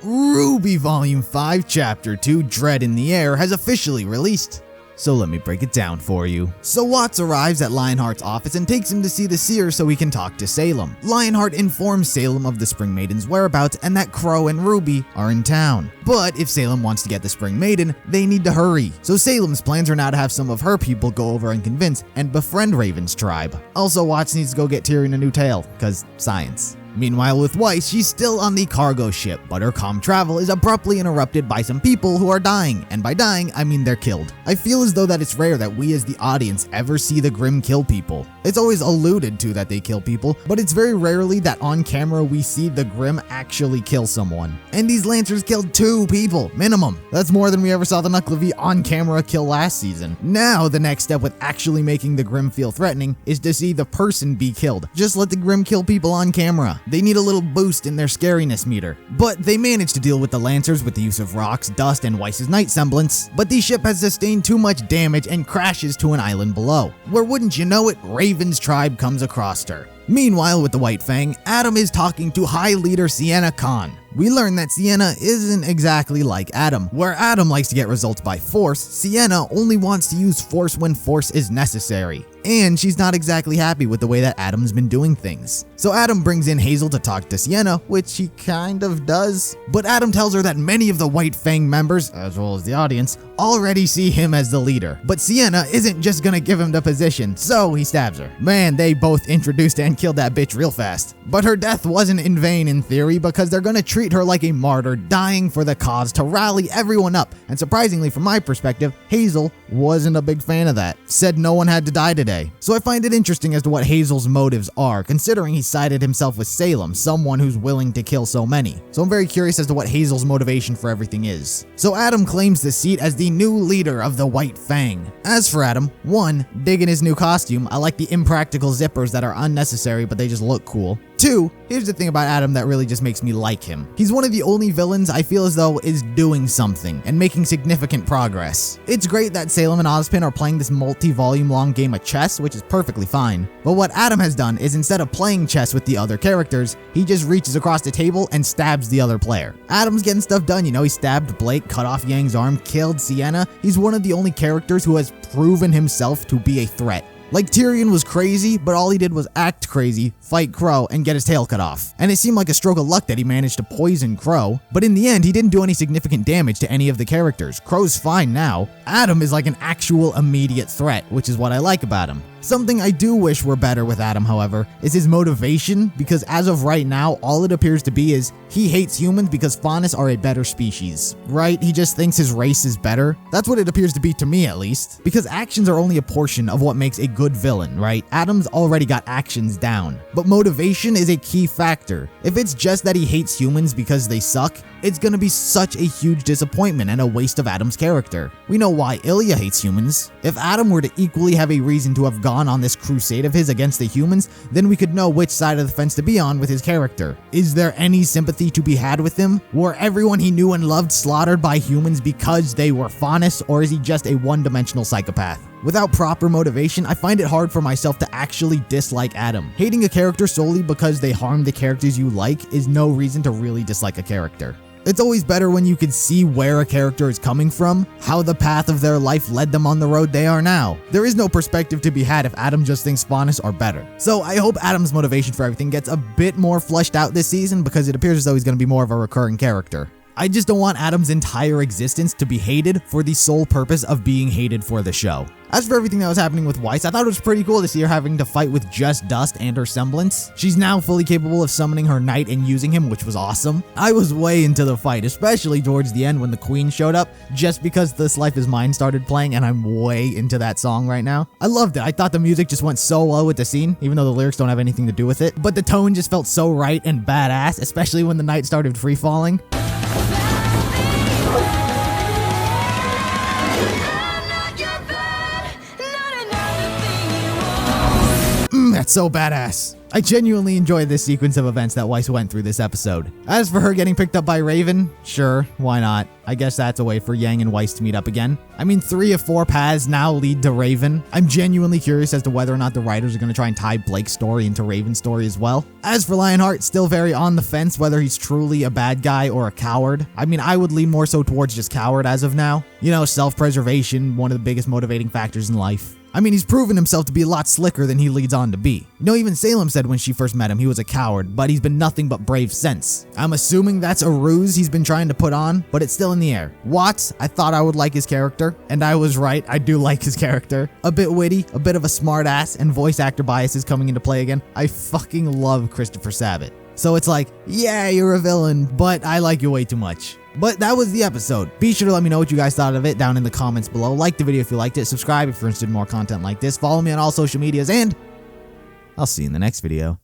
RWBY Volume 5 Chapter 2 Dread in the Air has officially released. So let me break it down for you. So Watts arrives at Lionheart's office and takes him to see the seer so he can talk to Salem. Lionheart informs Salem of the Spring Maiden's whereabouts and that Crow and RWBY are in town. But if Salem wants to get the Spring Maiden, they need to hurry. So Salem's plans are now to have some of her people go over and convince and befriend Raven's tribe. Also, Watts needs to go get Tyrion a new tail, cause science. Meanwhile, with Weiss, she's still on the cargo ship, but her comm travel is abruptly interrupted by some people who are dying, and by dying, I mean they're killed. I feel as though that it's rare that we as the audience ever see the Grimm kill people. It's always alluded to that they kill people, but it's very rarely that on camera we see the Grimm actually kill someone. And these Lancers killed 2 people, minimum. That's more than we ever saw the Nuclevi on camera kill last season. Now, the next step with actually making the Grimm feel threatening is to see the person be killed. Just let the Grimm kill people on camera. They need a little boost in their scariness meter. But they manage to deal with the Lancers with the use of rocks, dust, and Weiss's night semblance, but the ship has sustained too much damage and crashes to an island below, where wouldn't you know it, Raven's tribe comes across her. Meanwhile, with the White Fang, Adam is talking to High Leader Sienna Khan. We learn that Sienna isn't exactly like Adam. Where Adam likes to get results by force, Sienna only wants to use force when force is necessary. And she's not exactly happy with the way that Adam's been doing things. So Adam brings in Hazel to talk to Sienna, which he kind of does. But Adam tells her that many of the White Fang members, as well as the audience, already see him as the leader. But Sienna isn't just gonna give him the position, so he stabs her. Man, they both introduced and killed that bitch real fast. But her death wasn't in vain in theory, because they're gonna treat her like a martyr, dying for the cause to rally everyone up. And surprisingly, from my perspective, Hazel wasn't a big fan of that. Said no one had to die today. So I find it interesting as to what Hazel's motives are, considering he sided himself with Salem, someone who's willing to kill so many. So I'm very curious as to what Hazel's motivation for everything is. So Adam claims the seat as the new leader of the White Fang. As for Adam, 1, digging his new costume. I like the impractical zippers that are unnecessary, but they just look cool. 2, here's the thing about Adam that really just makes me like him. He's one of the only villains I feel as though is doing something and making significant progress. It's great that Salem and Ozpin are playing this multi-volume long game of chess, which is perfectly fine. But what Adam has done is instead of playing chess with the other characters, he just reaches across the table and stabs the other player. Adam's getting stuff done, you know, he stabbed Blake, cut off Yang's arm, killed Sienna. He's one of the only characters who has proven himself to be a threat. Like Tyrion was crazy, but all he did was act crazy, fight Crow, and get his tail cut off. And it seemed like a stroke of luck that he managed to poison Crow, but in the end, he didn't do any significant damage to any of the characters. Crow's fine now. Adam is like an actual immediate threat, which is what I like about him. Something I do wish were better with Adam, however, is his motivation, because as of right now, all it appears to be is he hates humans because Faunus are a better species. Right? He just thinks his race is better. That's what it appears to be to me, at least. Because actions are only a portion of what makes a good villain, right? Adam's already got actions down. But motivation is a key factor. If it's just that he hates humans because they suck, it's gonna be such a huge disappointment and a waste of Adam's character. We know why Ilya hates humans. If Adam were to equally have a reason to have gone on this crusade of his against the humans, then we could know which side of the fence to be on with his character. Is there any sympathy to be had with him? Were everyone he knew and loved slaughtered by humans because they were Faunus, or is he just a one-dimensional psychopath? Without proper motivation, I find it hard for myself to actually dislike Adam. Hating a character solely because they harm the characters you like is no reason to really dislike a character. It's always better when you can see where a character is coming from, how the path of their life led them on the road they are now. There is no perspective to be had if Adam just thinks Faunus are better. So I hope Adam's motivation for everything gets a bit more fleshed out this season, because it appears as though he's going to be more of a recurring character. I just don't want Adam's entire existence to be hated for the sole purpose of being hated for the show. As for everything that was happening with Weiss, I thought it was pretty cool to see her having to fight with just dust and her semblance. She's now fully capable of summoning her knight and using him, which was awesome. I was way into the fight, especially towards the end when the queen showed up, just because This Life Is Mine started playing, and I'm way into that song right now. I loved it. I thought the music just went so well with the scene, even though the lyrics don't have anything to do with it. But the tone just felt so right and badass, especially when the knight started free falling. That's so badass. I genuinely enjoyed this sequence of events that Weiss went through this episode. As for her getting picked up by Raven, sure, why not? I guess that's a way for Yang and Weiss to meet up again. I mean, 3 of 4 paths now lead to Raven. I'm genuinely curious as to whether or not the writers are going to try and tie Blake's story into Raven's story as well. As for Lionheart, still very on the fence whether he's truly a bad guy or a coward. I mean, I would lean more so towards just coward as of now. You know, self-preservation, one of the biggest motivating factors in life. I mean, he's proven himself to be a lot slicker than he leads on to be. You know, even Salem said when she first met him he was a coward, but he's been nothing but brave since. I'm assuming that's a ruse he's been trying to put on, but it's still in the air. Watts, I thought I would like his character, and I was right, I do like his character. A bit witty, a bit of a smart ass, and voice actor bias is coming into play again. I fucking love Christopher Sabat. So it's like, yeah, you're a villain, but I like you way too much. But that was the episode. Be sure to let me know what you guys thought of it down in the comments below. Like the video if you liked it. Subscribe if you're interested in more content like this. Follow me on all social medias, and I'll see you in the next video.